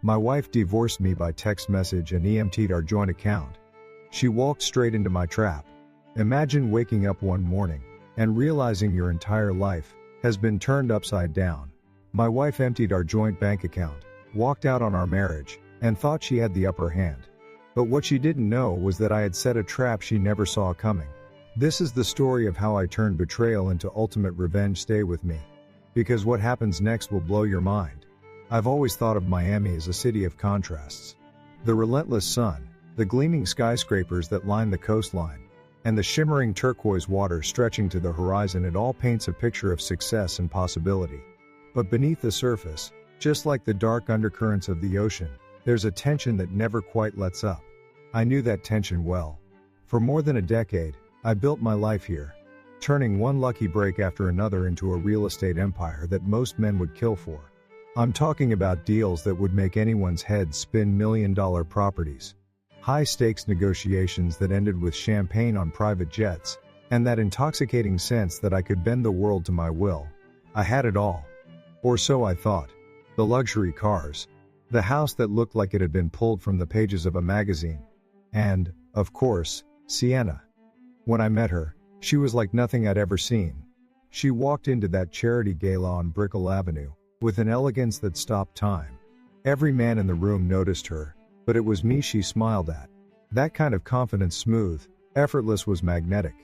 My wife divorced me by text message and EMT'd our joint account. She walked straight into my trap. Imagine waking up one morning and realizing your entire life has been turned upside down. My wife emptied our joint bank account, walked out on our marriage, and thought she had the upper hand. But what she didn't know was that I had set a trap she never saw coming. This is the story of how I turned betrayal into ultimate revenge. Stay with me, because what happens next will blow your mind. I've always thought of Miami as a city of contrasts. The relentless sun, the gleaming skyscrapers that line the coastline, and the shimmering turquoise water stretching to the horizon, it all paints a picture of success and possibility. But beneath the surface, just like the dark undercurrents of the ocean, there's a tension that never quite lets up. I knew that tension well. For more than a decade, I built my life here, turning one lucky break after another into a real estate empire that most men would kill for. I'm talking about deals that would make anyone's head spin, million-dollar properties, high-stakes negotiations that ended with champagne on private jets, and that intoxicating sense that I could bend the world to my will. I had it all. Or so I thought. The luxury cars, the house that looked like it had been pulled from the pages of a magazine, and, of course, Sienna. When I met her, she was like nothing I'd ever seen. She walked into that charity gala on Brickell Avenue with an elegance that stopped time. Every man in the room noticed her, but it was me she smiled at. That kind of confidence, smooth, effortless, was magnetic.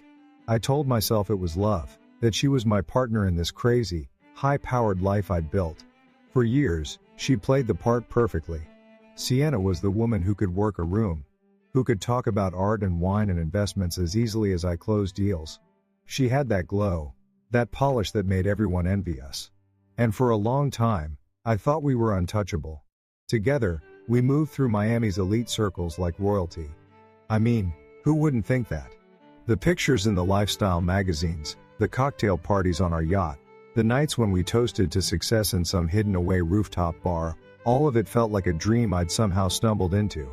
I told myself it was love, that she was my partner in this crazy, high-powered life I'd built. For years, she played the part perfectly. Sienna was the woman who could work a room, who could talk about art and wine and investments as easily as I closed deals. She had that glow, that polish that made everyone envy us. And for a long time, I thought we were untouchable. Together, we moved through Miami's elite circles like royalty. I mean, who wouldn't think that? The pictures in the lifestyle magazines, the cocktail parties on our yacht, the nights when we toasted to success in some hidden-away rooftop bar, all of it felt like a dream I'd somehow stumbled into.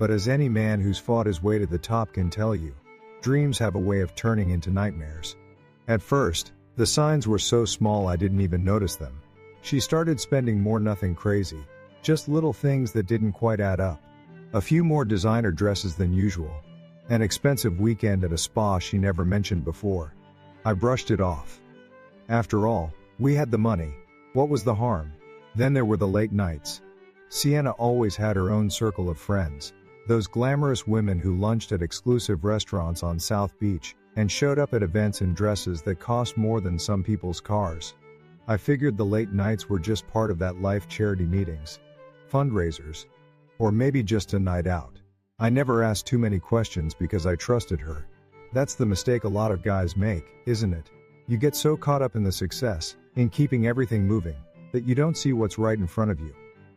But as any man who's fought his way to the top can tell you, dreams have a way of turning into nightmares. At first, the signs were so small I didn't even notice them. She started spending more, nothing crazy, just little things that didn't quite add up. A few more designer dresses than usual. An expensive weekend at a spa she never mentioned before. I brushed it off. After all, we had the money. What was the harm? Then there were the late nights. Sienna always had her own circle of friends. Those glamorous women who lunched at exclusive restaurants on South Beach and showed up at events in dresses that cost more than some people's cars. I figured the late nights were just part of that life, charity meetings, fundraisers, or maybe just a night out. I never asked too many questions because I trusted her. That's the mistake a lot of guys make, isn't it? You get so caught up in the success, in keeping everything moving, that you don't see what's right in front of you.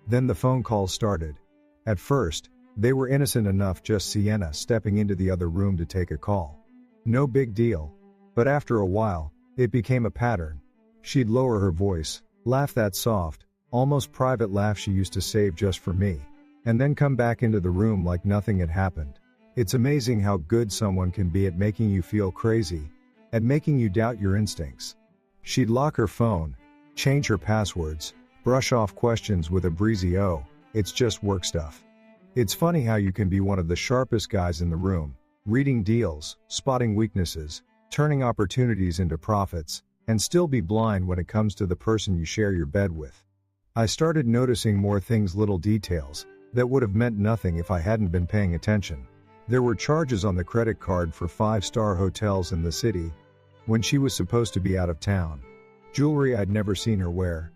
Then the phone calls started. At first, they were innocent enough, just Sienna stepping into the other room to take a call. No big deal. But after a while, it became a pattern. She'd lower her voice, laugh that soft, almost private laugh she used to save just for me, and then come back into the room like nothing had happened. It's amazing how good someone can be at making you feel crazy, at making you doubt your instincts. She'd lock her phone, change her passwords, brush off questions with a breezy "oh, it's just work stuff." It's funny how you can be one of the sharpest guys in the room, reading deals, spotting weaknesses, turning opportunities into profits, and still be blind when it comes to the person you share your bed with. I started noticing more things, little details, that would have meant nothing if I hadn't been paying attention. There were charges on the credit card for 5-star hotels in the city, when she was supposed to be out of town. Jewelry I'd never seen her wear.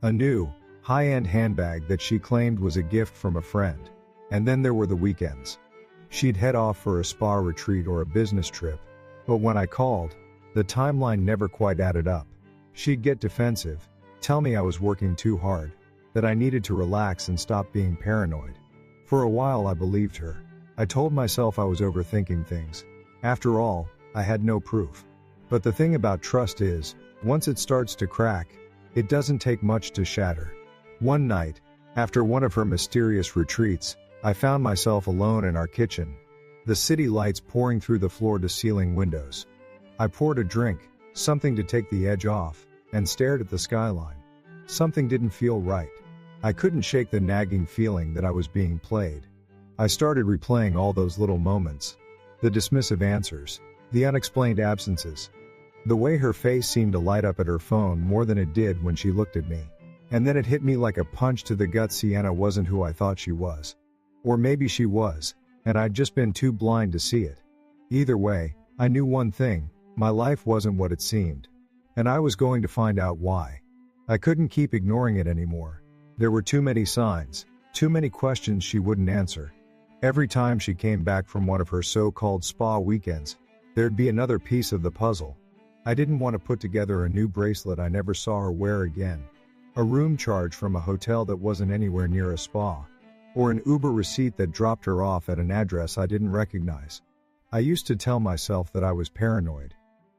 A new, high-end handbag that she claimed was a gift from a friend. And then there were the weekends. She'd head off for a spa retreat or a business trip, but when I called, the timeline never quite added up. She'd get defensive, tell me I was working too hard, that I needed to relax and stop being paranoid. For a while I believed her. I told myself I was overthinking things. After all, I had no proof. But the thing about trust is, once it starts to crack, it doesn't take much to shatter. One night, after one of her mysterious retreats, I found myself alone in our kitchen, the city lights pouring through the floor-to-ceiling windows. I poured a drink, something to take the edge off, and stared at the skyline. Something didn't feel right. I couldn't shake the nagging feeling that I was being played. I started replaying all those little moments. The dismissive answers. The unexplained absences. The way her face seemed to light up at her phone more than it did when she looked at me. And then it hit me like a punch to the gut. Sienna wasn't who I thought she was. Or maybe she was, and I'd just been too blind to see it. Either way, I knew one thing: my life wasn't what it seemed. And I was going to find out why. I couldn't keep ignoring it anymore. There were too many signs, too many questions she wouldn't answer. Every time she came back from one of her so-called spa weekends, there'd be another piece of the puzzle. I didn't want to put together a new bracelet I never saw her wear again, a room charge from a hotel that wasn't anywhere near a spa, or an Uber receipt that dropped her off at an address I didn't recognize. I used to tell myself that I was paranoid,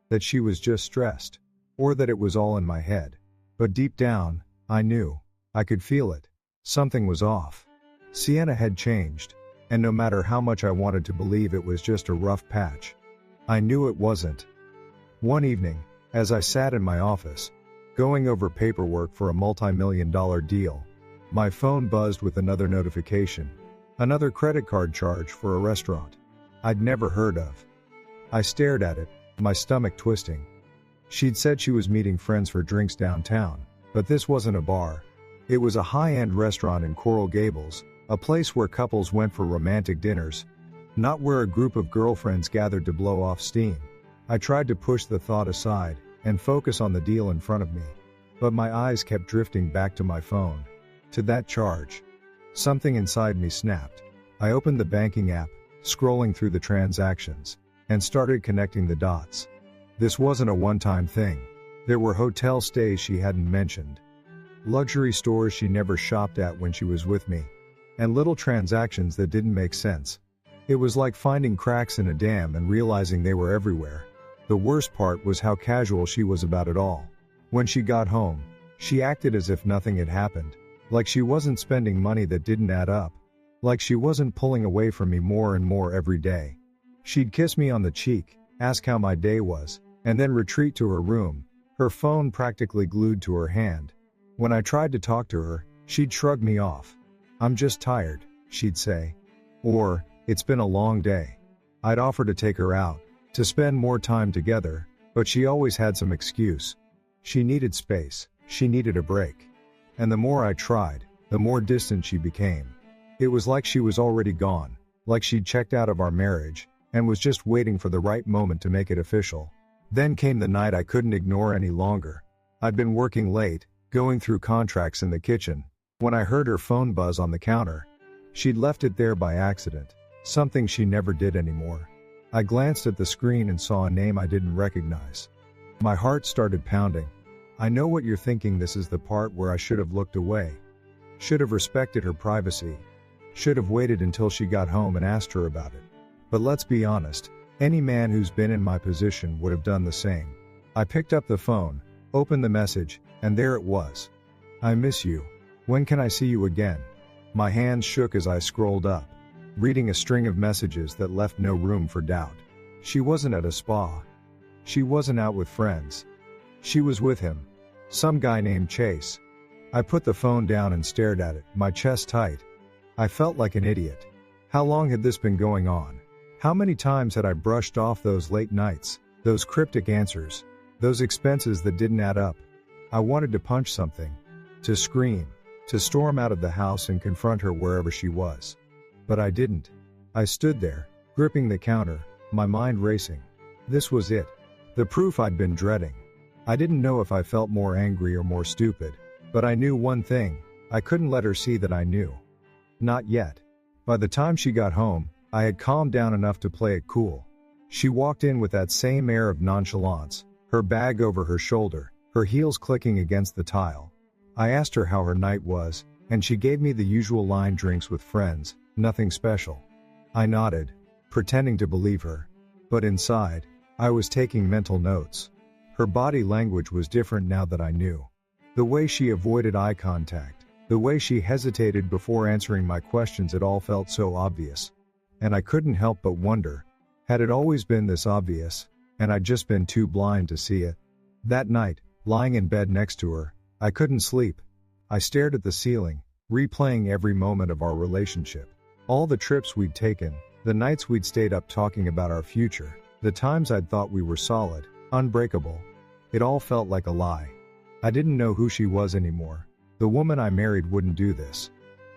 that she was just stressed, or that it was all in my head. But deep down, I knew. I could feel it. Something was off. Sienna had changed, and no matter how much I wanted to believe it was just a rough patch, I knew it wasn't. One evening, as I sat in my office, going over paperwork for a multi-million-dollar deal, my phone buzzed with another notification, another credit card charge for a restaurant I'd never heard of. I stared at it, my stomach twisting. She'd said she was meeting friends for drinks downtown, but this wasn't a bar. It was a high-end restaurant in Coral Gables, a place where couples went for romantic dinners, not where a group of girlfriends gathered to blow off steam. I tried to push the thought aside and focus on the deal in front of me, but my eyes kept drifting back to my phone, to that charge. Something inside me snapped. I opened the banking app, scrolling through the transactions, and started connecting the dots. This wasn't a one-time thing. There were hotel stays she hadn't mentioned, luxury stores she never shopped at when she was with me, and little transactions that didn't make sense. It was like finding cracks in a dam and realizing they were everywhere. The worst part was how casual she was about it all. When she got home, she acted as if nothing had happened, like she wasn't spending money that didn't add up, like she wasn't pulling away from me more and more every day. She'd kiss me on the cheek, ask how my day was, and then retreat to her room, her phone practically glued to her hand. When I tried to talk to her, she'd shrug me off. "I'm just tired," she'd say. Or, "It's been a long day." I'd offer to take her out, to spend more time together, but she always had some excuse. She needed space, she needed a break. And the more I tried, the more distant she became. It was like she was already gone, like she'd checked out of our marriage, and was just waiting for the right moment to make it official. Then came the night I couldn't ignore any longer. I'd been working late, going through contracts in the kitchen, when I heard her phone buzz on the counter. She'd left it there by accident, something she never did anymore. I glanced at the screen and saw a name I didn't recognize. My heart started pounding. I know what you're thinking. This is the part where I should have looked away. Should have respected her privacy. Should have waited until she got home and asked her about it. But let's be honest, any man who's been in my position would have done the same. I picked up the phone, opened the message, and there it was. "I miss you. When can I see you again?" My hands shook as I scrolled up, reading a string of messages that left no room for doubt. She wasn't at a spa. She wasn't out with friends. She was with him. Some guy named Chase. I put the phone down and stared at it, my chest tight. I felt like an idiot. How long had this been going on? How many times had I brushed off those late nights, those cryptic answers, those expenses that didn't add up? I wanted to punch something, to scream, to storm out of the house and confront her wherever she was. But I didn't. I stood there, gripping the counter, my mind racing. This was it. The proof I'd been dreading. I didn't know if I felt more angry or more stupid, but I knew one thing: I couldn't let her see that I knew. Not yet. By the time she got home, I had calmed down enough to play it cool. She walked in with that same air of nonchalance, her bag over her shoulder, her heels clicking against the tile. I asked her how her night was, and she gave me the usual line: drinks with friends, nothing special. I nodded, pretending to believe her. But inside, I was taking mental notes. Her body language was different now that I knew. The way she avoided eye contact, the way she hesitated before answering my questions, it all felt so obvious. And I couldn't help but wonder, had it always been this obvious, and I'd just been too blind to see it? That night, lying in bed next to her, I couldn't sleep. I stared at the ceiling, replaying every moment of our relationship. All the trips we'd taken, the nights we'd stayed up talking about our future, the times I'd thought we were solid, unbreakable. It all felt like a lie. I didn't know who she was anymore. The woman I married wouldn't do this.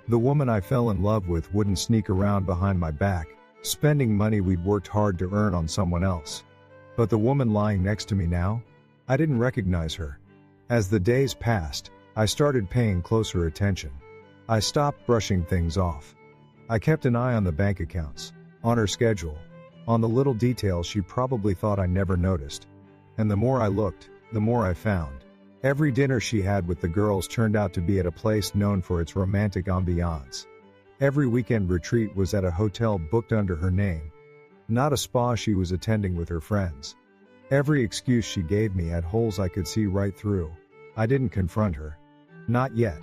The woman I fell in love with wouldn't sneak around behind my back, spending money we'd worked hard to earn on someone else. But the woman lying next to me now? I didn't recognize her. As the days passed, I started paying closer attention. I stopped brushing things off. I kept an eye on the bank accounts, on her schedule, on the little details she probably thought I never noticed. And the more I looked, the more I found. Every dinner she had with the girls turned out to be at a place known for its romantic ambiance. Every weekend retreat was at a hotel booked under her name, not a spa she was attending with her friends. Every excuse she gave me had holes I could see right through. I didn't confront her. Not yet.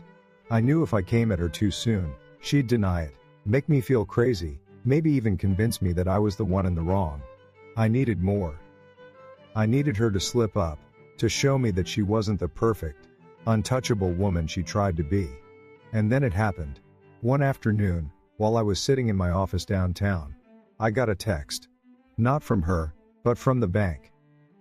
I knew if I came at her too soon, she'd deny it, make me feel crazy, maybe even convince me that I was the one in the wrong. I needed more. I needed her to slip up, to show me that she wasn't the perfect, untouchable woman she tried to be. And then it happened. One afternoon, while I was sitting in my office downtown, I got a text. Not from her, but from the bank.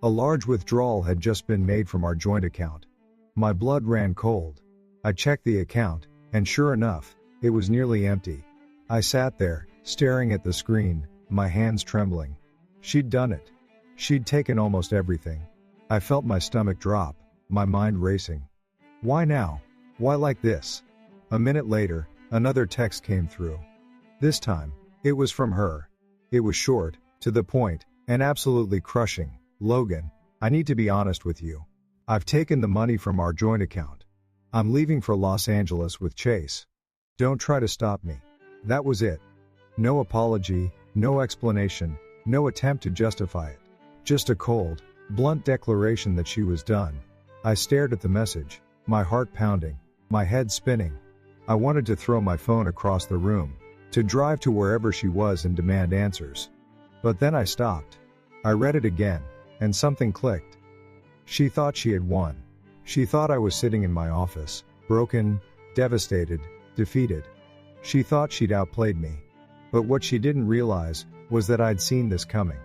A large withdrawal had just been made from our joint account. My blood ran cold. I checked the account, and sure enough, it was nearly empty. I sat there, staring at the screen, my hands trembling. She'd done it. She'd taken almost everything. I felt my stomach drop, my mind racing. Why now? Why like this? A minute later, another text came through. This time, it was from her. It was short, to the point, and absolutely crushing. Logan, I need to be honest with you. I've taken the money from our joint account. I'm leaving for Los Angeles with Chase. Don't try to stop me. That was it. No apology, no explanation, no attempt to justify it. Just a cold, blunt declaration that she was done. I stared at the message, my heart pounding, my head spinning. I wanted to throw my phone across the room, to drive to wherever she was and demand answers. But then I stopped. I read it again, and something clicked. She thought she had won. She thought I was sitting in my office, broken, devastated, defeated. She thought she'd outplayed me. But what she didn't realize was that I'd seen this coming.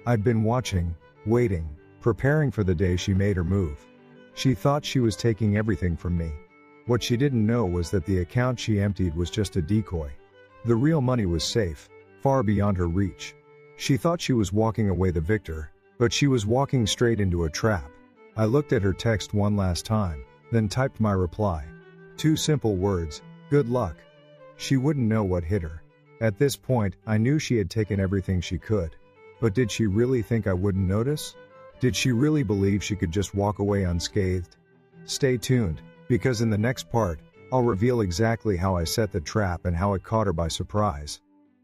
I'd been watching, waiting, preparing for the day she made her move. She thought she was taking everything from me. What she didn't know was that the account she emptied was just a decoy. The real money was safe, far beyond her reach. She thought she was walking away the victor, but she was walking straight into a trap. I looked at her text one last time, then typed my reply. 2 simple words, good luck. She wouldn't know what hit her. At this point, I knew she had taken everything she could. But did she really think I wouldn't notice? Did she really believe she could just walk away unscathed? Stay tuned, because in the next part, I'll reveal exactly how I set the trap and how it caught her by surprise.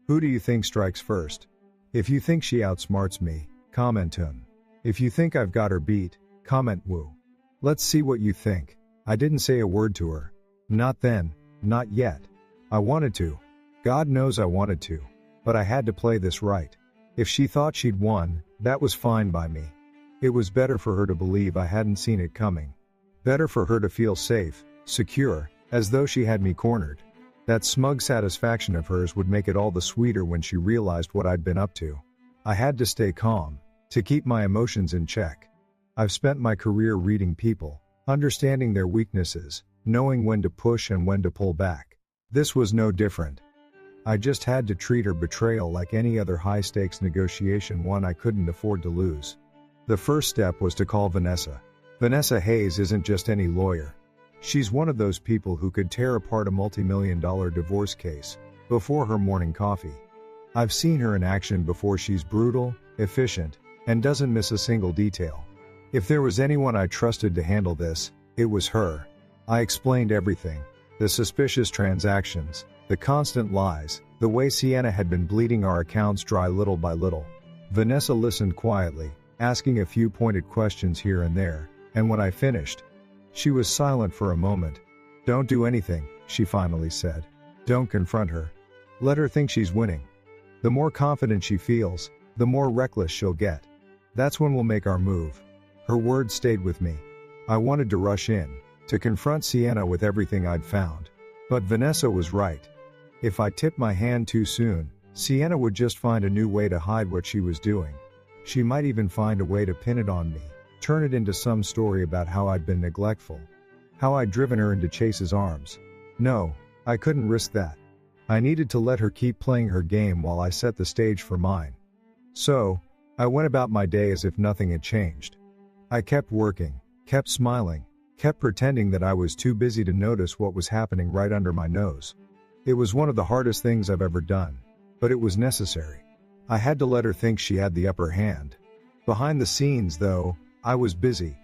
Who do you think strikes first? If you think she outsmarts me, comment "un." If you think I've got her beat, comment "woo." Let's see what you think. I didn't say a word to her. Not then, not yet. I wanted to. God knows I wanted to. But I had to play this right. If she thought she'd won, that was fine by me. It was better for her to believe I hadn't seen it coming. Better for her to feel safe, secure, as though she had me cornered. That smug satisfaction of hers would make it all the sweeter when she realized what I'd been up to. I had to stay calm, to keep my emotions in check. I've spent my career reading people, understanding their weaknesses, knowing when to push and when to pull back. This was no different. I just had to treat her betrayal like any other high-stakes negotiation, one I couldn't afford to lose. The first step was to call Vanessa. Vanessa Hayes isn't just any lawyer. She's one of those people who could tear apart a multi-million-dollar divorce case before her morning coffee. I've seen her in action before. She's brutal, efficient, and doesn't miss a single detail. If there was anyone I trusted to handle this, it was her. I explained everything. The suspicious transactions, the constant lies, the way Sienna had been bleeding our accounts dry little by little. Vanessa listened quietly, asking a few pointed questions here and there, and when I finished, she was silent for a moment. Don't do anything, she finally said. Don't confront her. Let her think she's winning. The more confident she feels, the more reckless she'll get. That's when we'll make our move. Her words stayed with me. I wanted to rush in, to confront Sienna with everything I'd found. But Vanessa was right. If I tipped my hand too soon, Sienna would just find a new way to hide what she was doing. She might even find a way to pin it on me, turn it into some story about how I'd been neglectful, how I'd driven her into Chase's arms. No, I couldn't risk that. I needed to let her keep playing her game while I set the stage for mine. So, I went about my day as if nothing had changed. I kept working, kept smiling, kept pretending that I was too busy to notice what was happening right under my nose. It was one of the hardest things I've ever done, but it was necessary. I had to let her think she had the upper hand. Behind the scenes, though, I was busy.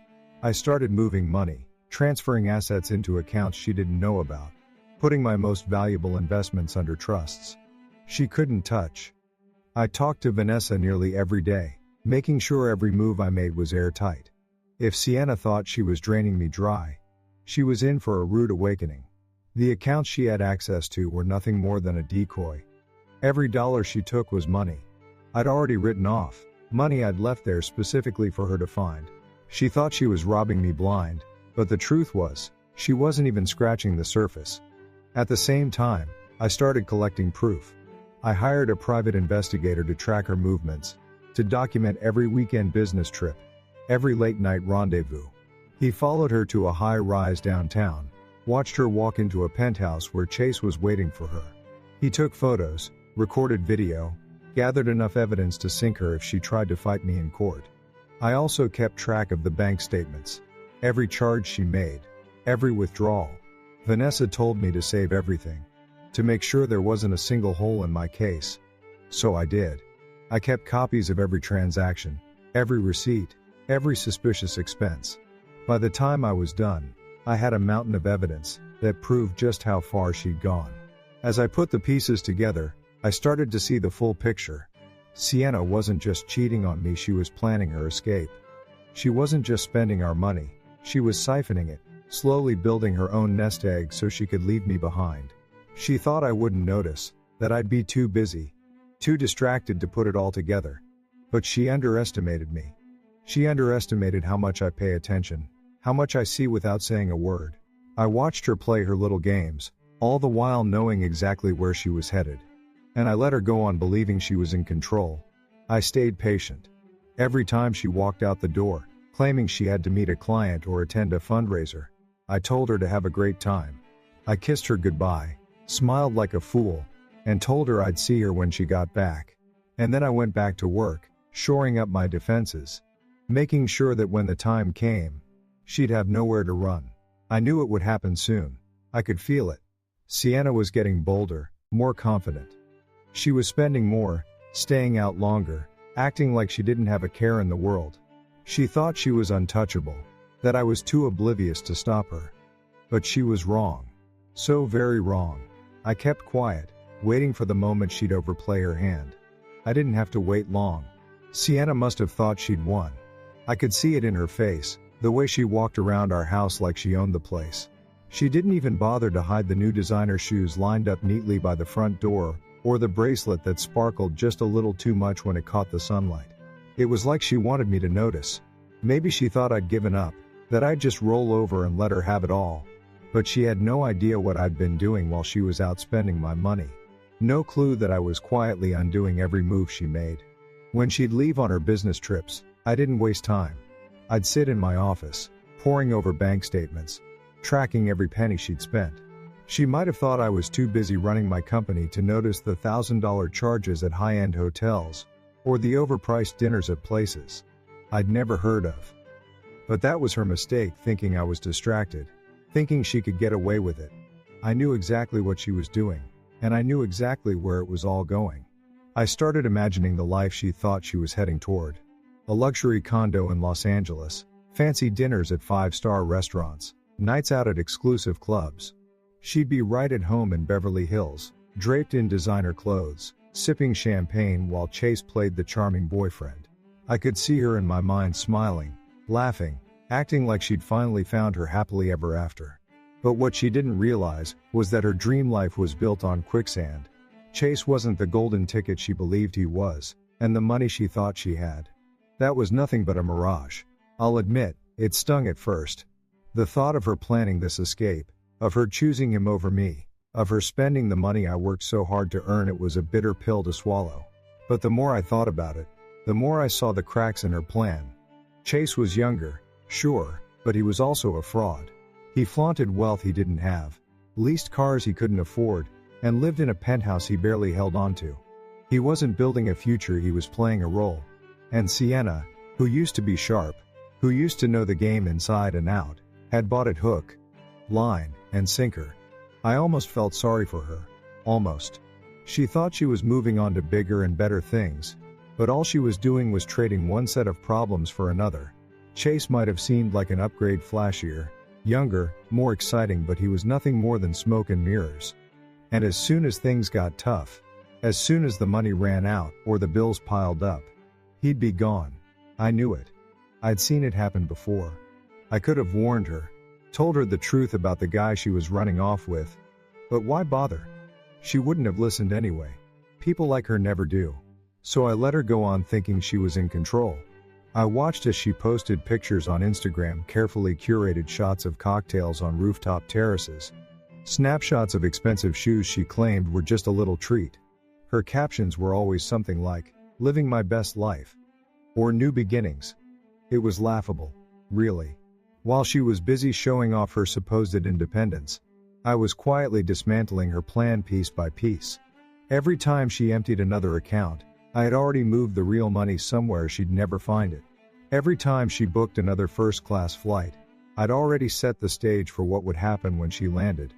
I started moving money, transferring assets into accounts she didn't know about, putting my most valuable investments under trusts she couldn't touch. I talked to Vanessa nearly every day, making sure every move I made was airtight. If Sienna thought she was draining me dry, she was in for a rude awakening. The accounts she had access to were nothing more than a decoy. Every dollar she took was money I'd already written off, money I'd left there specifically for her to find. She thought she was robbing me blind, but the truth was, she wasn't even scratching the surface. At the same time, I started collecting proof. I hired a private investigator to track her movements, to document every weekend business trip, every late-night rendezvous. He followed her to a high-rise downtown, watched her walk into a penthouse where Chase was waiting for her. He took photos, recorded video, gathered enough evidence to sink her if she tried to fight me in court. I also kept track of the bank statements, every charge she made, every withdrawal. Vanessa told me to save everything, to make sure there wasn't a single hole in my case. So I did. I kept copies of every transaction, every receipt, every suspicious expense. By the time I was done, I had a mountain of evidence that proved just how far she'd gone. As I put the pieces together, I started to see the full picture. Sienna wasn't just cheating on me, she was planning her escape. She wasn't just spending our money, she was siphoning it, slowly building her own nest egg so she could leave me behind. She thought I wouldn't notice, that I'd be too busy, too distracted to put it all together. But she underestimated me. She underestimated how much I pay attention, how much I see without saying a word. I watched her play her little games, all the while knowing exactly where she was headed. And I let her go on believing she was in control. I stayed patient. Every time she walked out the door, claiming she had to meet a client or attend a fundraiser, I told her to have a great time. I kissed her goodbye, smiled like a fool, and told her I'd see her when she got back. And then I went back to work, shoring up my defenses, making sure that when the time came, she'd have nowhere to run. I knew it would happen soon. I could feel it. Sienna was getting bolder, more confident. She was spending more, staying out longer, acting like she didn't have a care in the world. She thought she was untouchable, that I was too oblivious to stop her. But she was wrong. So very wrong. I kept quiet, waiting for the moment she'd overplay her hand. I didn't have to wait long. Sienna must have thought she'd won. I could see it in her face, the way she walked around our house like she owned the place. She didn't even bother to hide the new designer shoes lined up neatly by the front door, or the bracelet that sparkled just a little too much when it caught the sunlight. It was like she wanted me to notice. Maybe she thought I'd given up, that I'd just roll over and let her have it all. But she had no idea what I'd been doing while she was out spending my money. No clue that I was quietly undoing every move she made. When she'd leave on her business trips, I didn't waste time. I'd sit in my office, poring over bank statements, tracking every penny she'd spent. She might have thought I was too busy running my company to notice the $1,000 charges at high-end hotels, or the overpriced dinners at places I'd never heard of. But that was her mistake, thinking I was distracted, thinking she could get away with it. I knew exactly what she was doing, and I knew exactly where it was all going. I started imagining the life she thought she was heading toward. A luxury condo in Los Angeles, fancy dinners at 5-star restaurants, nights out at exclusive clubs. She'd be right at home in Beverly Hills, draped in designer clothes, sipping champagne while Chase played the charming boyfriend. I could see her in my mind smiling, laughing, acting like she'd finally found her happily ever after. But what she didn't realize was that her dream life was built on quicksand. Chase wasn't the golden ticket she believed he was, and the money she thought she had. That was nothing but a mirage. I'll admit, it stung at first. The thought of her planning this escape, of her choosing him over me, Of her spending the money I worked so hard to earn. It was a bitter pill to swallow. But the more I thought about it, the more I saw the cracks in her plan. Chase was younger, sure, but he was also a fraud. He flaunted wealth he didn't have, leased cars he couldn't afford, and lived in a penthouse he barely held onto. He wasn't building a future, he was playing a role. And Sienna, who used to be sharp, who used to know the game inside and out, had bought it hook, line, and sinker. I almost felt sorry for her. Almost. She thought she was moving on to bigger and better things, but all she was doing was trading one set of problems for another. Chase might have seemed like an upgrade, flashier, younger, more exciting, but he was nothing more than smoke and mirrors. And as soon as things got tough, as soon as the money ran out or the bills piled up, he'd be gone. I knew it. I'd seen it happen before. I could have warned her, told her the truth about the guy she was running off with. But why bother? She wouldn't have listened anyway. People like her never do. So I let her go on thinking she was in control. I watched as she posted pictures on Instagram, carefully curated shots of cocktails on rooftop terraces, snapshots of expensive shoes she claimed were just a little treat. Her captions were always something like, "Living my best life," or "New beginnings." It was laughable, really. While she was busy showing off her supposed independence, I was quietly dismantling her plan piece by piece. Every time she emptied another account, I had already moved the real money somewhere she'd never find it. Every time she booked another first-class flight, I'd already set the stage for what would happen when she landed.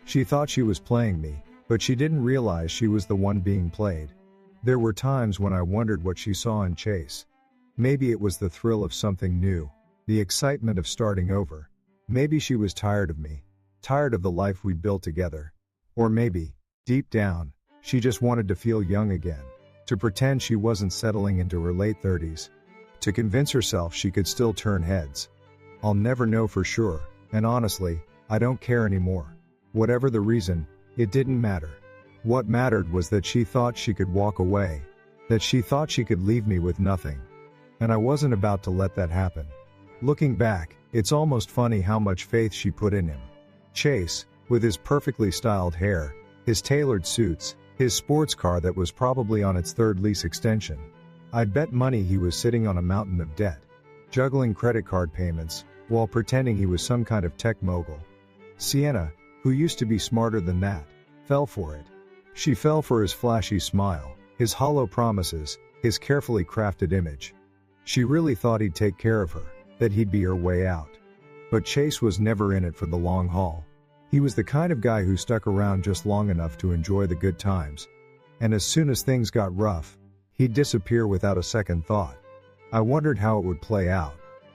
She thought she was playing me, but she didn't realize she was the one being played. There were times when I wondered what she saw in Chase. Maybe it was the thrill of something new, the excitement of starting over. Maybe she was tired of me, tired of the life we'd built together. Or maybe, deep down, she just wanted to feel young again, to pretend she wasn't settling into her late 30s, to convince herself she could still turn heads. I'll never know for sure, and honestly, I don't care anymore. Whatever the reason, it didn't matter. What mattered was that she thought she could walk away, that she thought she could leave me with nothing. And I wasn't about to let that happen. Looking back, it's almost funny how much faith she put in him. Chase, with his perfectly styled hair, his tailored suits, his sports car that was probably on its third lease extension. I'd bet money he was sitting on a mountain of debt, juggling credit card payments, while pretending he was some kind of tech mogul. Sienna, who used to be smarter than that, fell for it. She fell for his flashy smile, his hollow promises, his carefully crafted image. She really thought he'd take care of her, that he'd be her way out. But Chase was never in it for the long haul. He was the kind of guy who stuck around just long enough to enjoy the good times. And as soon as things got rough, he'd disappear without a second thought. I wondered how it would play out.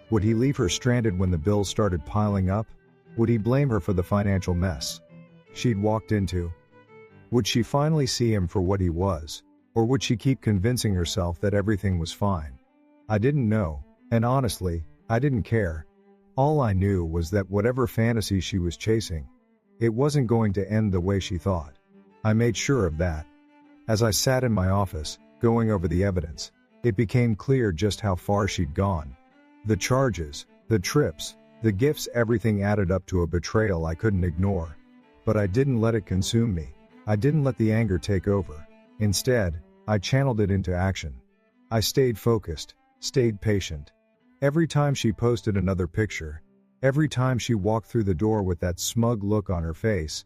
Would he leave her stranded when the bills started piling up? Would he blame her for the financial mess she'd walked into? Would she finally see him for what he was? Or would she keep convincing herself that everything was fine? I didn't know, and honestly, I didn't care. All I knew was that whatever fantasy she was chasing, it wasn't going to end the way she thought. I made sure of that. As I sat in my office, going over the evidence, it became clear just how far she'd gone. The charges, the trips, the gifts, everything added up to a betrayal I couldn't ignore. But I didn't let it consume me. I didn't let the anger take over. Instead, I channeled it into action. I stayed focused, stayed patient. Every time she posted another picture, every time she walked through the door with that smug look on her face,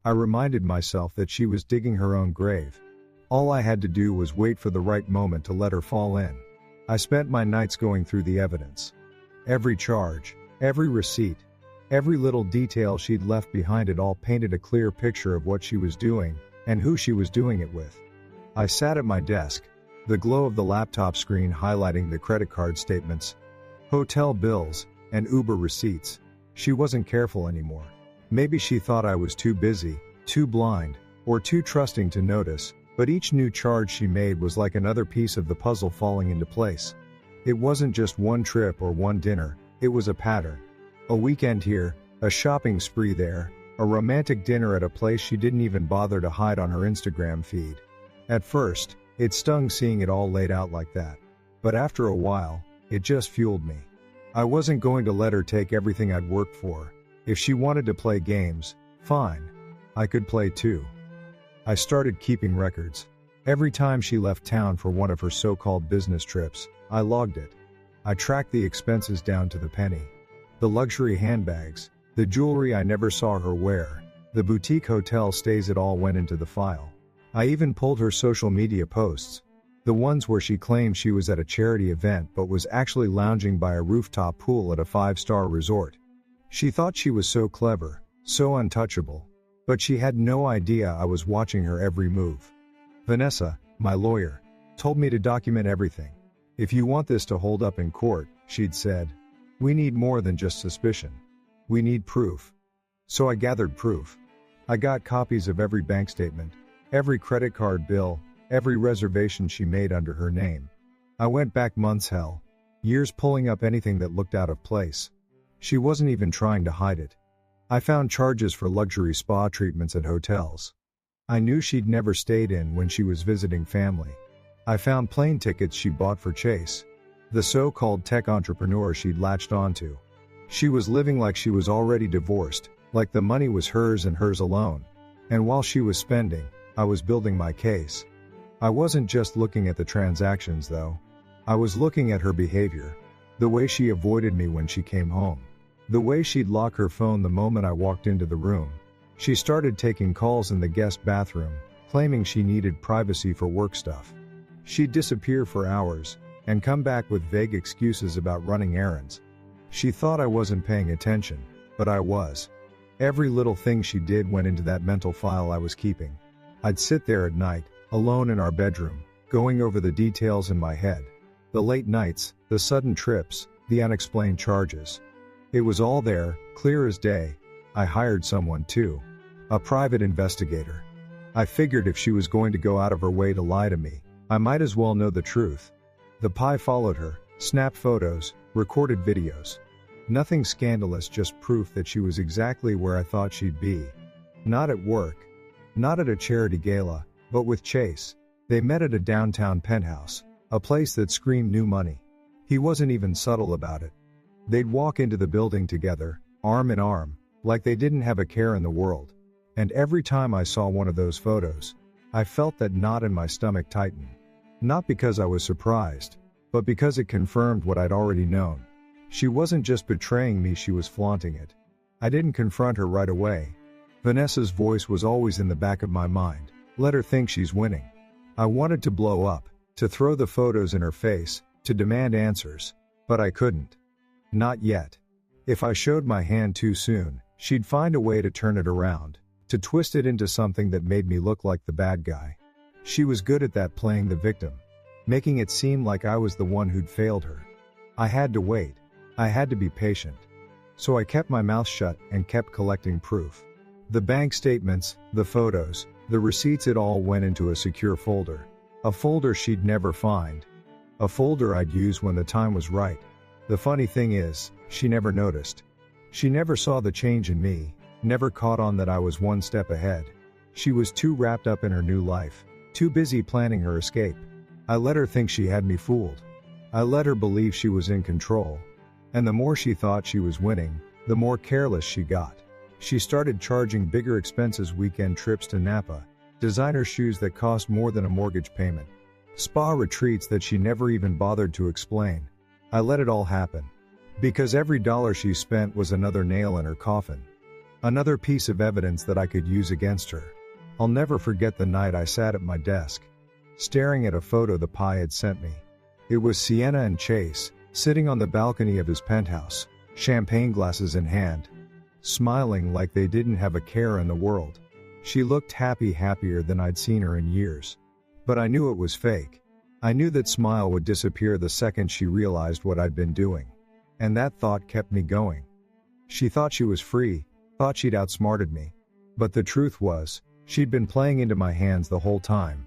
I reminded myself that she was digging her own grave. All I had to do was wait for the right moment to let her fall in. I spent my nights going through the evidence. Every charge, every receipt, every little detail she'd left behind, it all painted a clear picture of what she was doing and who she was doing it with. I sat at my desk, the glow of the laptop screen highlighting the credit card statements, hotel bills, and Uber receipts. She wasn't careful anymore. Maybe she thought I was too busy, too blind, or too trusting to notice, but each new charge she made was like another piece of the puzzle falling into place. It wasn't just one trip or one dinner, it was a pattern. A weekend here, a shopping spree there, a romantic dinner at a place she didn't even bother to hide on her Instagram feed. At first, it stung seeing it all laid out like that. But after a while, it just fueled me. I wasn't going to let her take everything I'd worked for. If she wanted to play games, fine. I could play too. I started keeping records. Every time she left town for one of her so-called business trips, I logged it. I tracked the expenses down to the penny. The luxury handbags, the jewelry I never saw her wear, the boutique hotel stays, it all went into the file. I even pulled her social media posts. The ones where she claimed she was at a charity event but was actually lounging by a rooftop pool at a 5-star resort. She thought she was so clever, so untouchable. But she had no idea I was watching her every move. Vanessa, my lawyer, told me to document everything. If you want this to hold up in court, she'd said, we need more than just suspicion. We need proof. So I gathered proof. I got copies of every bank statement, every credit card bill, every reservation she made under her name. I went back months, hell, years, pulling up anything that looked out of place. She wasn't even trying to hide it. I found charges for luxury spa treatments at hotels. I knew she'd never stayed in when she was visiting family. I found plane tickets she bought for Chase, the so-called tech entrepreneur she'd latched onto. She was living like she was already divorced, like the money was hers and hers alone. And while she was spending, I was building my case. I wasn't just looking at the transactions though. I was looking at her behavior. The way she avoided me when she came home. The way she'd lock her phone the moment I walked into the room. She started taking calls in the guest bathroom, claiming she needed privacy for work stuff. She'd disappear for hours, and come back with vague excuses about running errands. She thought I wasn't paying attention, but I was. Every little thing she did went into that mental file I was keeping. I'd sit there at night, alone in our bedroom, going over the details in my head. The late nights, the sudden trips, the unexplained charges. It was all there, clear as day. I hired someone too. A private investigator. I figured if she was going to go out of her way to lie to me, I might as well know the truth. The Pi followed her, snapped photos, recorded videos. Nothing scandalous, just proof that she was exactly where I thought she'd be. Not at work. Not at a charity gala, but with Chase. They met at a downtown penthouse, a place that screamed new money. He wasn't even subtle about it. They'd walk into the building together, arm in arm, like they didn't have a care in the world. And every time I saw one of those photos, I felt that knot in my stomach tighten. Not because I was surprised, but because it confirmed what I'd already known. She wasn't just betraying me, she was flaunting it. I didn't confront her right away. Vanessa's voice was always in the back of my mind. Let her think she's winning. I wanted to blow up, to throw the photos in her face, to demand answers. But I couldn't. Not yet. If I showed my hand too soon, she'd find a way to turn it around, to twist it into something that made me look like the bad guy. She was good at that, playing the victim, making it seem like I was the one who'd failed her. I had to wait. I had to be patient. So I kept my mouth shut and kept collecting proof. The bank statements, the photos, the receipts, it all went into a secure folder. A folder she'd never find. A folder I'd use when the time was right. The funny thing is, she never noticed. She never saw the change in me, never caught on that I was one step ahead. She was too wrapped up in her new life, too busy planning her escape. I let her think she had me fooled. I let her believe she was in control. And the more she thought she was winning, the more careless she got. She started charging bigger expenses, weekend trips to Napa, designer shoes that cost more than a mortgage payment, spa retreats that she never even bothered to explain. I let it all happen. Because every dollar she spent was another nail in her coffin. Another piece of evidence that I could use against her. I'll never forget the night I sat at my desk, staring at a photo the Pi had sent me. It was Sienna and Chase, sitting on the balcony of his penthouse, champagne glasses in hand, smiling like they didn't have a care in the world. She looked happy, happier than I'd seen her in years. But I knew it was fake. I knew that smile would disappear the second she realized what I'd been doing. And that thought kept me going. She thought she was free, thought she'd outsmarted me. But the truth was, she'd been playing into my hands the whole time.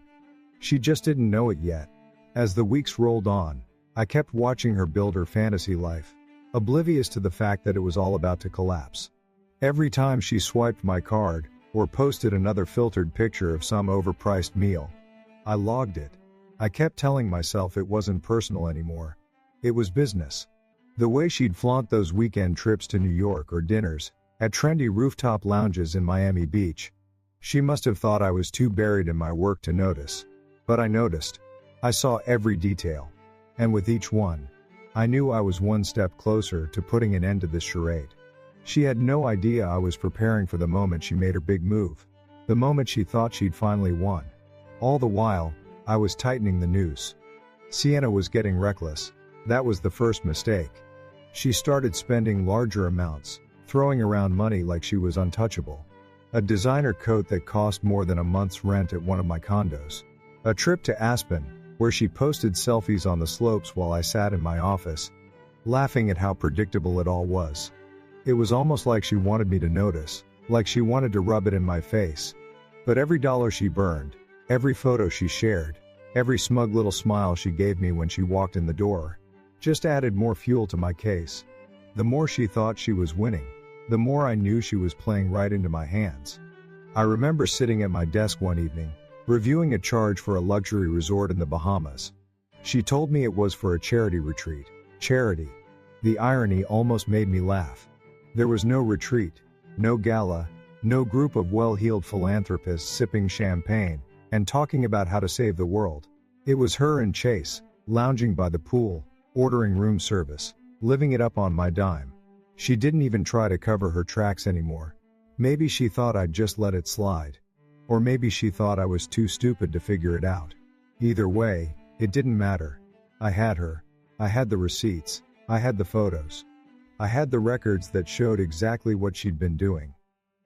She just didn't know it yet. As the weeks rolled on, I kept watching her build her fantasy life, oblivious to the fact that it was all about to collapse. Every time she swiped my card, or posted another filtered picture of some overpriced meal, I logged it. I kept telling myself it wasn't personal anymore. It was business. The way she'd flaunt those weekend trips to New York or dinners at trendy rooftop lounges in Miami Beach. She must have thought I was too buried in my work to notice. But I noticed. I saw every detail. And with each one, I knew I was one step closer to putting an end to this charade. She had no idea I was preparing for the moment she made her big move. The moment she thought she'd finally won. All the while, I was tightening the noose. Sienna was getting reckless. That was the first mistake. She started spending larger amounts, throwing around money like she was untouchable. A designer coat that cost more than a month's rent at one of my condos. A trip to Aspen, where she posted selfies on the slopes while I sat in my office, laughing at how predictable it all was. It was almost like she wanted me to notice, like she wanted to rub it in my face. But every dollar she burned, every photo she shared, every smug little smile she gave me when she walked in the door, just added more fuel to my case. The more she thought she was winning, the more I knew she was playing right into my hands. I remember sitting at my desk one evening, reviewing a charge for a luxury resort in the Bahamas. She told me it was for a charity retreat. Charity. The irony almost made me laugh. There was no retreat, no gala, no group of well-heeled philanthropists sipping champagne and talking about how to save the world. It was her and Chase, lounging by the pool, ordering room service, living it up on my dime. She didn't even try to cover her tracks anymore. Maybe she thought I'd just let it slide. Or maybe she thought I was too stupid to figure it out. Either way, it didn't matter. I had her. I had the receipts. I had the photos. I had the records that showed exactly what she'd been doing.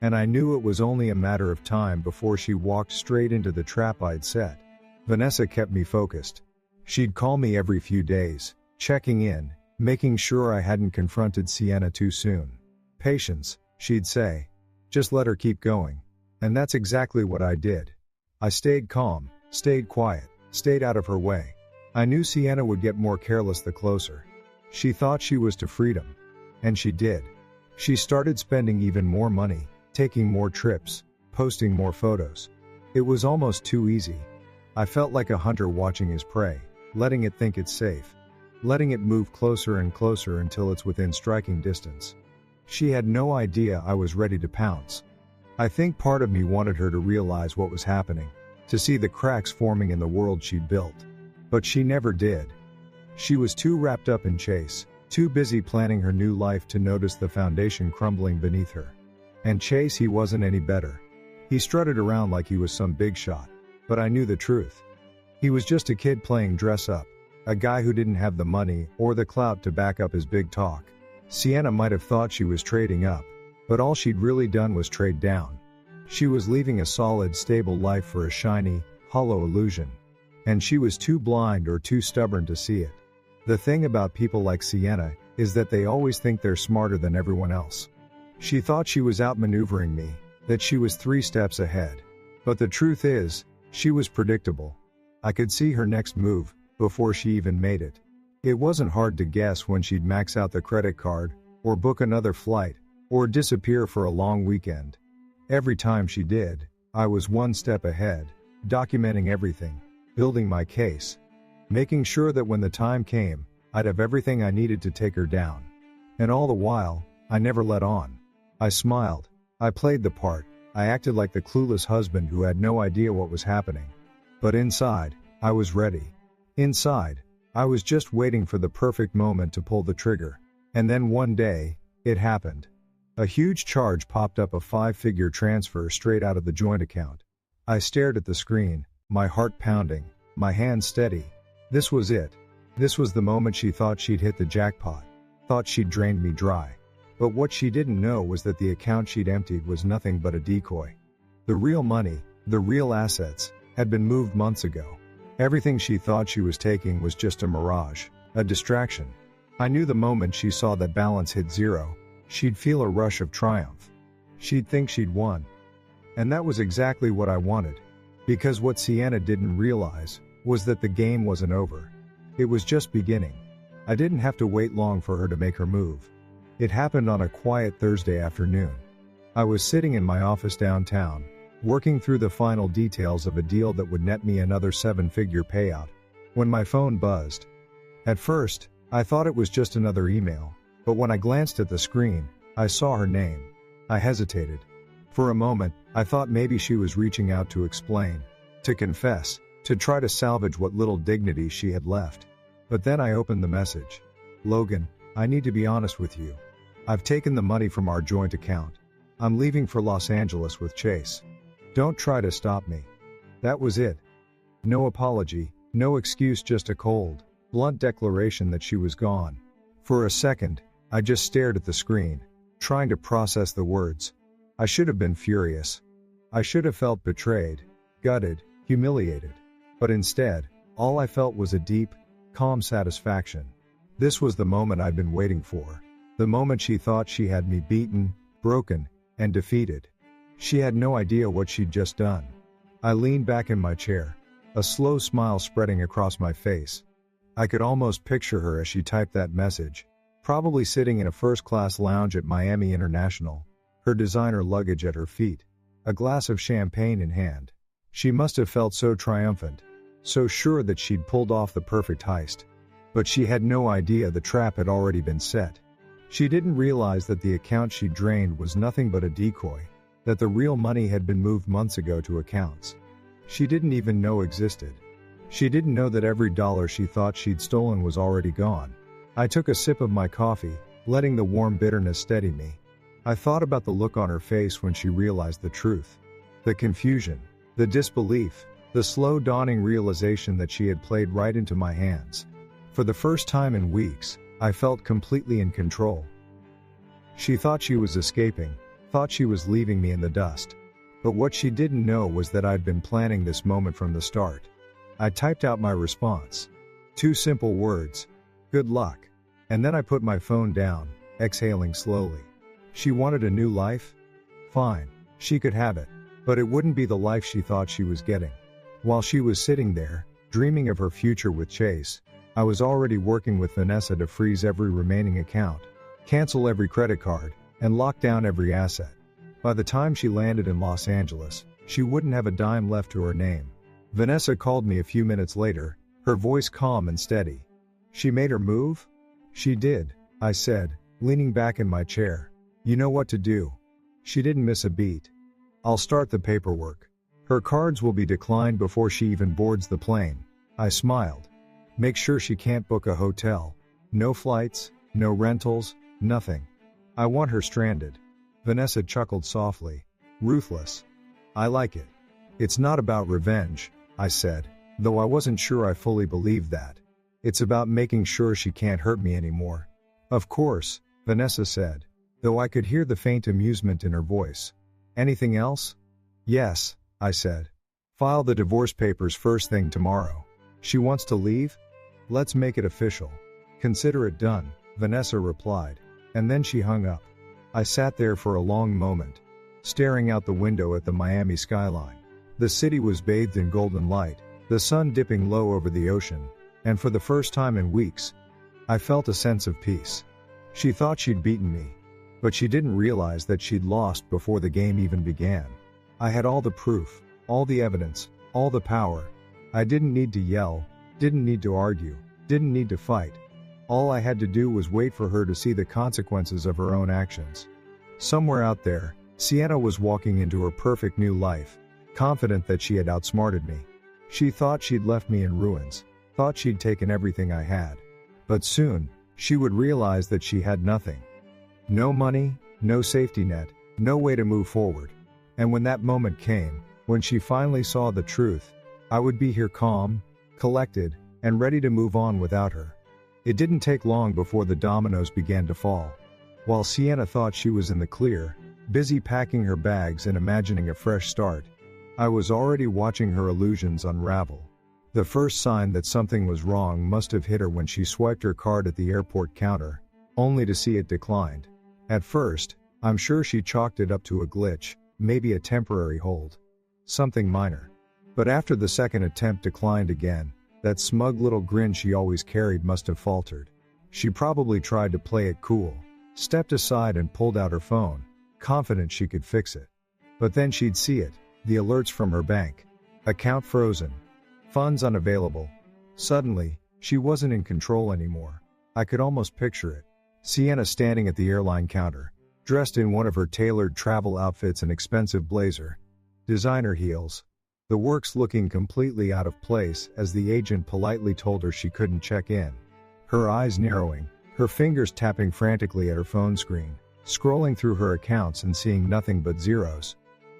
And I knew it was only a matter of time before she walked straight into the trap I'd set. Vanessa kept me focused. She'd call me every few days, checking in, making sure I hadn't confronted Sienna too soon. Patience, she'd say. Just let her keep going. And that's exactly what I did. I stayed calm, stayed quiet, stayed out of her way. I knew Sienna would get more careless the closer. She thought she was to freedom. And she did. She started spending even more money, taking more trips, posting more photos. It was almost too easy. I felt like a hunter watching his prey, letting it think it's safe. Letting it move closer and closer until it's within striking distance. She had no idea I was ready to pounce. I think part of me wanted her to realize what was happening, to see the cracks forming in the world she'd built. But she never did. She was too wrapped up in Chase, too busy planning her new life to notice the foundation crumbling beneath her. And Chase, he wasn't any better. He strutted around like he was some big shot. But I knew the truth. He was just a kid playing dress up, a guy who didn't have the money or the clout to back up his big talk. Sienna might have thought she was trading up, but all she'd really done was trade down. She was leaving a solid, stable life for a shiny, hollow illusion. And she was too blind or too stubborn to see it. The thing about people like Sienna is that they always think they're smarter than everyone else. She thought she was outmaneuvering me, that she was 3 steps ahead. But the truth is, she was predictable. I could see her next move, before she even made it. It wasn't hard to guess when she'd max out the credit card, or book another flight, or disappear for a long weekend. Every time she did, I was one step ahead, documenting everything, building my case, making sure that when the time came, I'd have everything I needed to take her down. And all the while, I never let on. I smiled. I played the part. I acted like the clueless husband who had no idea what was happening. But inside, I was ready. Inside, I was just waiting for the perfect moment to pull the trigger. And then one day, it happened. A huge charge popped up, a 5-figure transfer straight out of the joint account. I stared at the screen, my heart pounding, my hands steady. This was it. This was the moment she thought she'd hit the jackpot, thought she'd drained me dry. But what she didn't know was that the account she'd emptied was nothing but a decoy. The real money, the real assets, had been moved months ago. Everything she thought she was taking was just a mirage, a distraction. I knew the moment she saw that balance hit zero, she'd feel a rush of triumph. She'd think she'd won. And that was exactly what I wanted. Because what Sienna didn't realize was that the game wasn't over. It was just beginning. I didn't have to wait long for her to make her move. It happened on a quiet Thursday afternoon. I was sitting in my office downtown, working through the final details of a deal that would net me another 7-figure payout, when my phone buzzed. At first, I thought it was just another email, but when I glanced at the screen, I saw her name. I hesitated. For a moment, I thought maybe she was reaching out to explain, to confess, to try to salvage what little dignity she had left. But then I opened the message. Logan, I need to be honest with you. I've taken the money from our joint account. I'm leaving for Los Angeles with Chase. Don't try to stop me. That was it. No apology, no excuse, just a cold, blunt declaration that she was gone. For a second, I just stared at the screen, trying to process the words. I should have been furious. I should have felt betrayed, gutted, humiliated. But instead, all I felt was a deep, calm satisfaction. This was the moment I'd been waiting for. The moment she thought she had me beaten, broken, and defeated. She had no idea what she'd just done. I leaned back in my chair, a slow smile spreading across my face. I could almost picture her as she typed that message, probably sitting in a first-class lounge at Miami International, her designer luggage at her feet, a glass of champagne in hand. She must have felt so triumphant, so sure that she'd pulled off the perfect heist. But she had no idea the trap had already been set. She didn't realize that the account she drained was nothing but a decoy, that the real money had been moved months ago to accounts she didn't even know existed. She didn't know that every dollar she thought she'd stolen was already gone. I took a sip of my coffee, letting the warm bitterness steady me. I thought about the look on her face when she realized the truth. The confusion, the disbelief, the slow dawning realization that she had played right into my hands. For the first time in weeks, I felt completely in control. She thought she was escaping, thought she was leaving me in the dust. But what she didn't know was that I'd been planning this moment from the start. I typed out my response. 2 simple words. Good luck. And then I put my phone down, exhaling slowly. She wanted a new life? Fine, she could have it. But it wouldn't be the life she thought she was getting. While she was sitting there, dreaming of her future with Chase, I was already working with Vanessa to freeze every remaining account, cancel every credit card, and lock down every asset. By the time she landed in Los Angeles, she wouldn't have a dime left to her name. Vanessa called me a few minutes later, her voice calm and steady. She made her move? She did, I said, leaning back in my chair. You know what to do. She didn't miss a beat. I'll start the paperwork. Her cards will be declined before she even boards the plane. I smiled. Make sure she can't book a hotel. No flights, no rentals, nothing. I want her stranded. Vanessa chuckled softly. Ruthless. I like it. It's not about revenge, I said, though I wasn't sure I fully believed that. It's about making sure she can't hurt me anymore. Of course, Vanessa said, though I could hear the faint amusement in her voice. Anything else? Yes, I said. File the divorce papers first thing tomorrow. She wants to leave? Let's make it official. Consider it done, Vanessa replied, and then she hung up. I sat there for a long moment, staring out the window at the Miami skyline. The city was bathed in golden light, the sun dipping low over the ocean, and for the first time in weeks, I felt a sense of peace. She thought she'd beaten me, but she didn't realize that she'd lost before the game even began. I had all the proof, all the evidence, all the power. I didn't need to yell, didn't need to argue, didn't need to fight. All I had to do was wait for her to see the consequences of her own actions. Somewhere out there, Sienna was walking into her perfect new life, confident that she had outsmarted me. She thought she'd left me in ruins, thought she'd taken everything I had. But soon, she would realize that she had nothing. No money, no safety net, no way to move forward. And when that moment came, when she finally saw the truth, I would be here calm, collected, and ready to move on without her. It didn't take long before the dominoes began to fall. While Sienna thought she was in the clear, busy packing her bags and imagining a fresh start, I was already watching her illusions unravel. The first sign that something was wrong must have hit her when she swiped her card at the airport counter, only to see it declined. At first, I'm sure she chalked it up to a glitch, maybe a temporary hold. Something minor. But after the second attempt declined again, that smug little grin she always carried must have faltered. She probably tried to play it cool, stepped aside and pulled out her phone, confident she could fix it. But then she'd see it, the alerts from her bank. Account frozen. Funds unavailable. Suddenly, she wasn't in control anymore. I could almost picture it. Sienna standing at the airline counter, dressed in one of her tailored travel outfits and expensive blazer, designer heels. The works looking completely out of place as the agent politely told her she couldn't check in. Her eyes narrowing, her fingers tapping frantically at her phone screen, scrolling through her accounts and seeing nothing but zeros.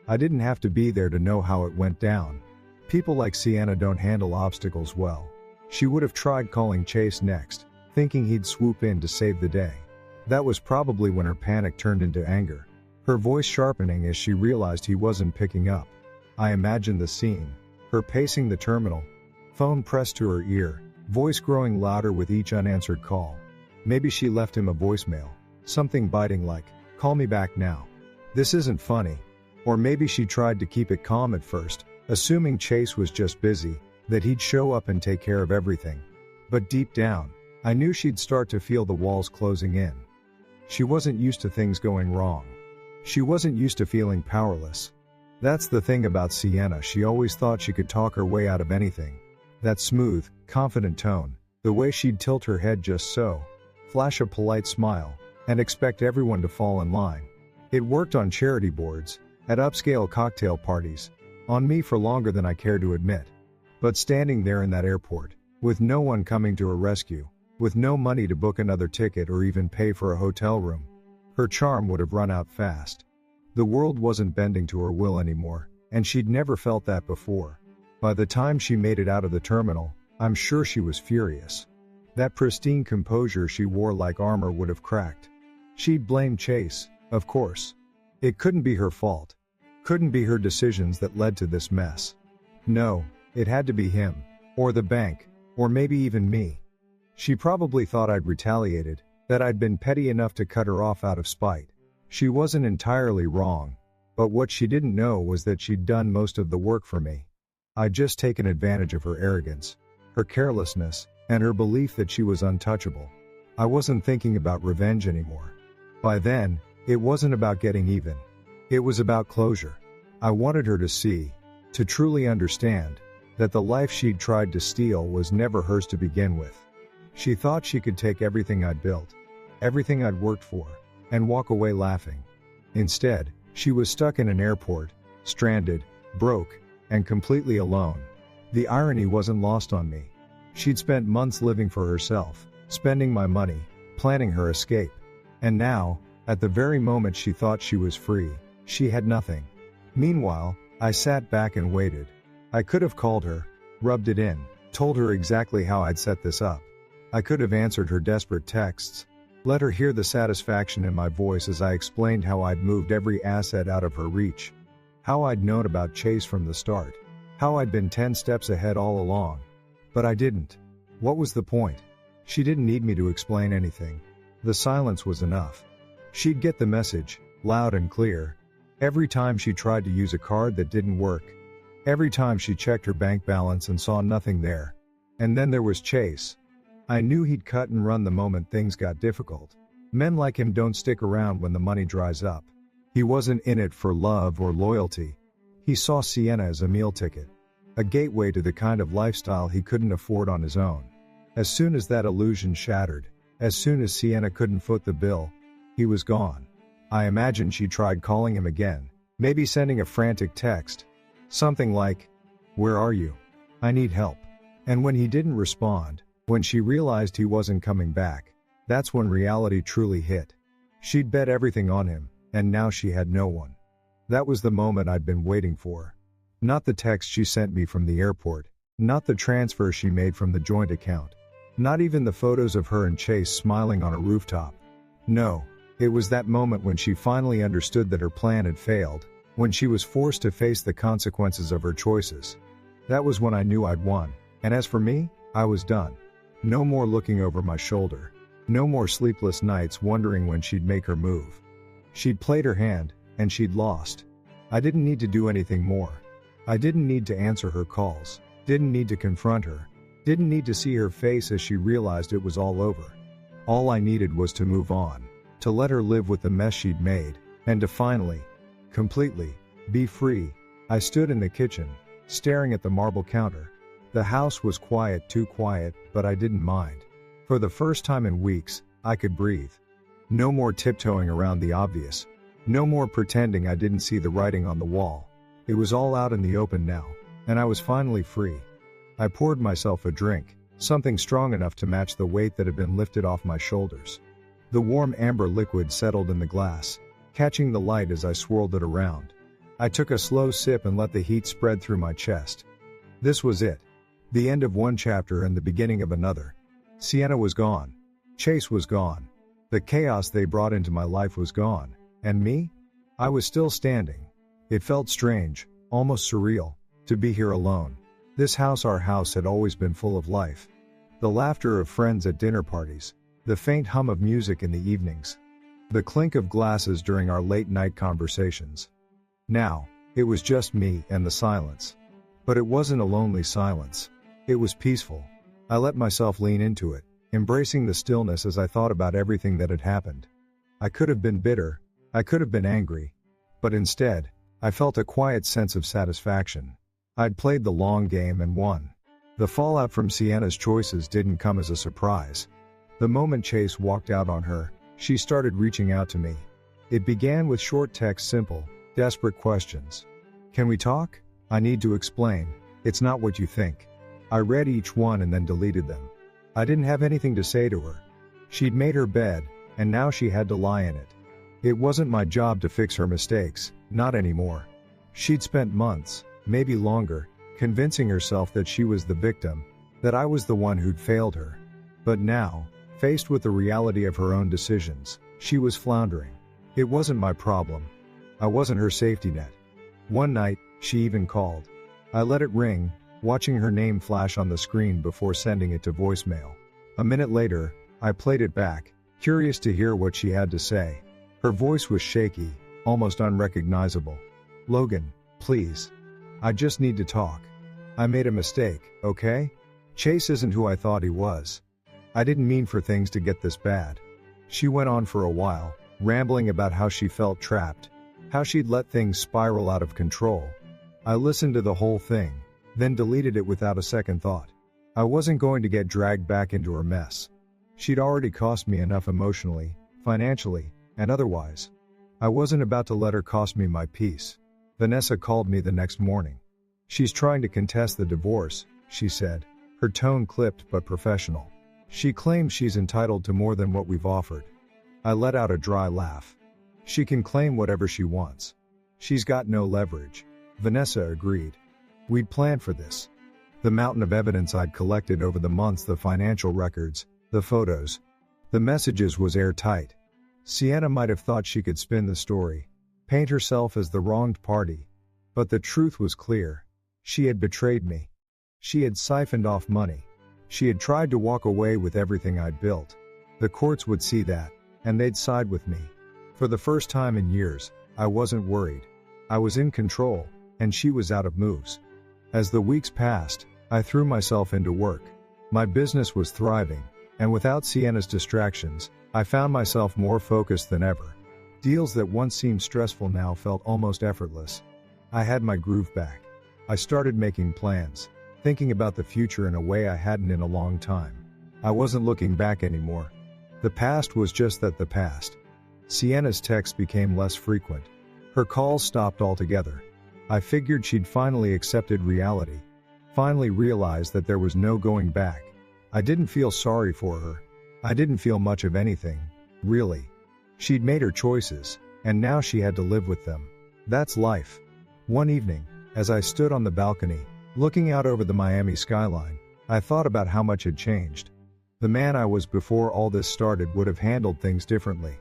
I didn't have to be there to know how it went down. People like Sienna don't handle obstacles well. She would have tried calling Chase next, thinking he'd swoop in to save the day. That was probably when her panic turned into anger, her voice sharpening as she realized he wasn't picking up. I imagined the scene, her pacing the terminal, phone pressed to her ear, voice growing louder with each unanswered call. Maybe she left him a voicemail, something biting like, "Call me back now. This isn't funny." Or maybe she tried to keep it calm at first, assuming Chase was just busy, that he'd show up and take care of everything. But deep down, I knew she'd start to feel the walls closing in. She wasn't used to things going wrong. She wasn't used to feeling powerless. That's the thing about Sienna, she always thought she could talk her way out of anything. That smooth, confident tone, the way she'd tilt her head just so, flash a polite smile, and expect everyone to fall in line. It worked on charity boards, at upscale cocktail parties, on me for longer than I care to admit. But standing there in that airport, with no one coming to her rescue, with no money to book another ticket or even pay for a hotel room, her charm would have run out fast. The world wasn't bending to her will anymore, and she'd never felt that before. By the time she made it out of the terminal, I'm sure she was furious. That pristine composure she wore like armor would have cracked. She'd blame Chase, of course. It couldn't be her fault. Couldn't be her decisions that led to this mess. No, it had to be him, or the bank, or maybe even me. She probably thought I'd retaliated, that I'd been petty enough to cut her off out of spite. She wasn't entirely wrong, but what she didn't know was that she'd done most of the work for me. I'd just taken advantage of her arrogance, her carelessness, and her belief that she was untouchable. I wasn't thinking about revenge anymore. By then, it wasn't about getting even. It was about closure. I wanted her to see, to truly understand, that the life she'd tried to steal was never hers to begin with. She thought she could take everything I'd built, everything I'd worked for, and walk away laughing. Instead, she was stuck in an airport, stranded, broke, and completely alone. The irony wasn't lost on me. She'd spent months living for herself, spending my money, planning her escape. And now, at the very moment she thought she was free, she had nothing. Meanwhile, I sat back and waited. I could have called her, rubbed it in, told her exactly how I'd set this up. I could have answered her desperate texts, let her hear the satisfaction in my voice as I explained how I'd moved every asset out of her reach, how I'd known about Chase from the start, how I'd been 10 steps ahead all along. But I didn't. What was the point? She didn't need me to explain anything. The silence was enough. She'd get the message, loud and clear, every time she tried to use a card that didn't work, every time she checked her bank balance and saw nothing there. And then there was Chase. I knew he'd cut and run the moment things got difficult. Men like him don't stick around when the money dries up. He wasn't in it for love or loyalty. He saw Sienna as a meal ticket, a gateway to the kind of lifestyle he couldn't afford on his own. As soon as that illusion shattered, as soon as Sienna couldn't foot the bill, he was gone. I imagined she tried calling him again, maybe sending a frantic text. Something like, "Where are you? I need help." And when he didn't respond, when she realized he wasn't coming back, that's when reality truly hit. She'd bet everything on him, and now she had no one. That was the moment I'd been waiting for. Not the text she sent me from the airport, not the transfer she made from the joint account, not even the photos of her and Chase smiling on a rooftop. No, it was that moment when she finally understood that her plan had failed, when she was forced to face the consequences of her choices. That was when I knew I'd won, and as for me, I was done. No more looking over my shoulder. No more sleepless nights wondering when she'd make her move. She'd played her hand, and she'd lost. I didn't need to do anything more. I didn't need to answer her calls, didn't need to confront her, didn't need to see her face as she realized it was all over. All I needed was to move on, to let her live with the mess she'd made, and to finally, completely, be free. I stood in the kitchen, staring at the marble counter. The house was quiet, too quiet, but I didn't mind. For the first time in weeks, I could breathe. No more tiptoeing around the obvious. No more pretending I didn't see the writing on the wall. It was all out in the open now, and I was finally free. I poured myself a drink, something strong enough to match the weight that had been lifted off my shoulders. The warm amber liquid settled in the glass, catching the light as I swirled it around. I took a slow sip and let the heat spread through my chest. This was it. The end of one chapter and the beginning of another. Sienna was gone. Chase was gone. The chaos they brought into my life was gone. And me? I was still standing. It felt strange, almost surreal, to be here alone. This house, our house, had always been full of life. The laughter of friends at dinner parties, the faint hum of music in the evenings, the clink of glasses during our late-night conversations. Now, it was just me and the silence. But it wasn't a lonely silence. It was peaceful. I let myself lean into it, embracing the stillness as I thought about everything that had happened. I could have been bitter, I could have been angry, but instead, I felt a quiet sense of satisfaction. I'd played the long game and won. The fallout from Sienna's choices didn't come as a surprise. The moment Chase walked out on her, she started reaching out to me. It began with short texts, simple, desperate questions. Can we talk? I need to explain. It's not what you think. I read each one and then deleted them. I didn't have anything to say to her. She'd made her bed, and now she had to lie in it. It wasn't my job to fix her mistakes, not anymore. She'd spent months, maybe longer, convincing herself that she was the victim, that I was the one who'd failed her. But now, faced with the reality of her own decisions, she was floundering. It wasn't my problem. I wasn't her safety net. One night, she even called. I let it ring, watching her name flash on the screen before sending it to voicemail. A minute later, I played it back, curious to hear what she had to say. Her voice was shaky, almost unrecognizable. Logan, please. I just need to talk. I made a mistake, okay? Chase isn't who I thought he was. I didn't mean for things to get this bad. She went on for a while, rambling about how she felt trapped, how she'd let things spiral out of control. I listened to the whole thing, then deleted it without a second thought. I wasn't going to get dragged back into her mess. She'd already cost me enough emotionally, financially, and otherwise. I wasn't about to let her cost me my peace. Vanessa called me the next morning. She's trying to contest the divorce, she said, her tone clipped but professional. She claims she's entitled to more than what we've offered. I let out a dry laugh. She can claim whatever she wants. She's got no leverage. Vanessa agreed. We'd planned for this. The mountain of evidence I'd collected over the months, the financial records, the photos, the messages was airtight. Sienna might have thought she could spin the story, paint herself as the wronged party, but the truth was clear. She had betrayed me. She had siphoned off money. She had tried to walk away with everything I'd built. The courts would see that, and they'd side with me. For the first time in years, I wasn't worried. I was in control, and she was out of moves. As the weeks passed, I threw myself into work. My business was thriving, and without Sienna's distractions, I found myself more focused than ever. Deals that once seemed stressful now felt almost effortless. I had my groove back. I started making plans, thinking about the future in a way I hadn't in a long time. I wasn't looking back anymore. The past was just that, the past. Sienna's texts became less frequent. Her calls stopped altogether. I figured she'd finally accepted reality, finally realized that there was no going back. I didn't feel sorry for her. I didn't feel much of anything, really. She'd made her choices, and now she had to live with them. That's life. One evening, as I stood on the balcony, looking out over the Miami skyline, I thought about how much had changed. The man I was before all this started would have handled things differently.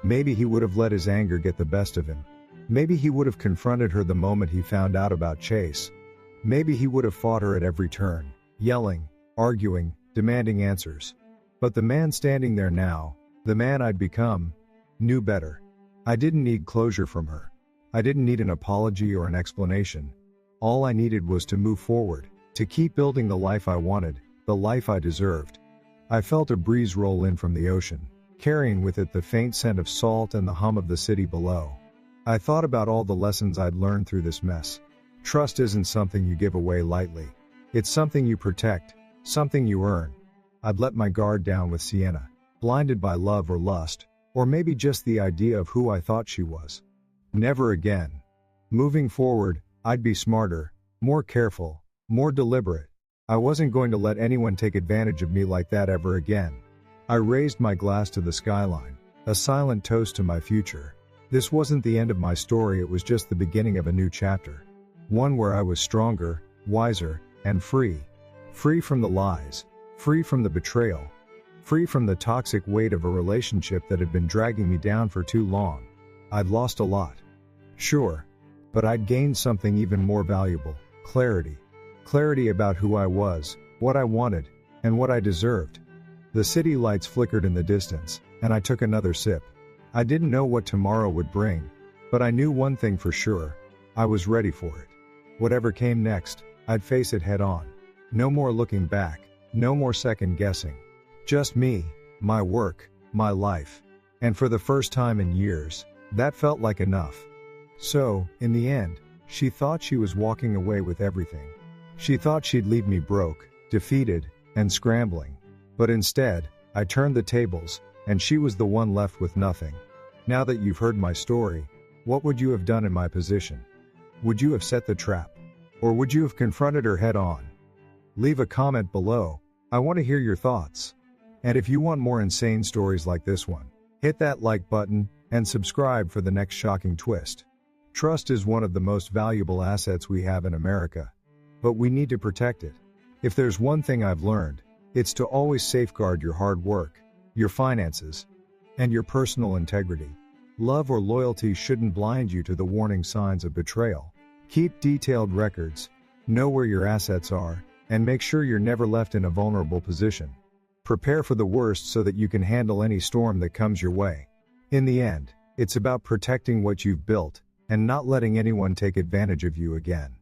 Maybe he would have let his anger get the best of him. Maybe he would have confronted her the moment he found out about Chase. Maybe he would have fought her at every turn, yelling, arguing, demanding answers. But the man standing there now, the man I'd become, knew better. I didn't need closure from her. I didn't need an apology or an explanation. All I needed was to move forward, to keep building the life I wanted, the life I deserved. I felt a breeze roll in from the ocean, carrying with it the faint scent of salt and the hum of the city below. I thought about all the lessons I'd learned through this mess. Trust isn't something you give away lightly. It's something you protect, something you earn. I'd let my guard down with Sienna, blinded by love or lust, or maybe just the idea of who I thought she was. Never again. Moving forward, I'd be smarter, more careful, more deliberate. I wasn't going to let anyone take advantage of me like that ever again. I raised my glass to the skyline, a silent toast to my future. This wasn't the end of my story, it was just the beginning of a new chapter. One where I was stronger, wiser, and free. Free from the lies, free from the betrayal, free from the toxic weight of a relationship that had been dragging me down for too long. I'd lost a lot. Sure. But I'd gained something even more valuable: clarity. Clarity about who I was, what I wanted, and what I deserved. The city lights flickered in the distance, and I took another sip. I didn't know what tomorrow would bring, but I knew one thing for sure: I was ready for it. Whatever came next, I'd face it head on. No more looking back, no more second guessing. Just me, my work, my life. And for the first time in years, that felt like enough. So, in the end, she thought she was walking away with everything. She thought she'd leave me broke, defeated, and scrambling. But instead, I turned the tables, and she was the one left with nothing. Now that you've heard my story, what would you have done in my position? Would you have set the trap? Or would you have confronted her head on? Leave a comment below. I want to hear your thoughts. And if you want more insane stories like this one, hit that like button and subscribe for the next shocking twist. Trust is one of the most valuable assets we have in America. But we need to protect it. If there's one thing I've learned, it's to always safeguard your hard work, your finances, and your personal integrity. Love or loyalty shouldn't blind you to the warning signs of betrayal. Keep detailed records, know where your assets are, and make sure you're never left in a vulnerable position. Prepare for the worst so that you can handle any storm that comes your way. In the end, it's about protecting what you've built and not letting anyone take advantage of you again.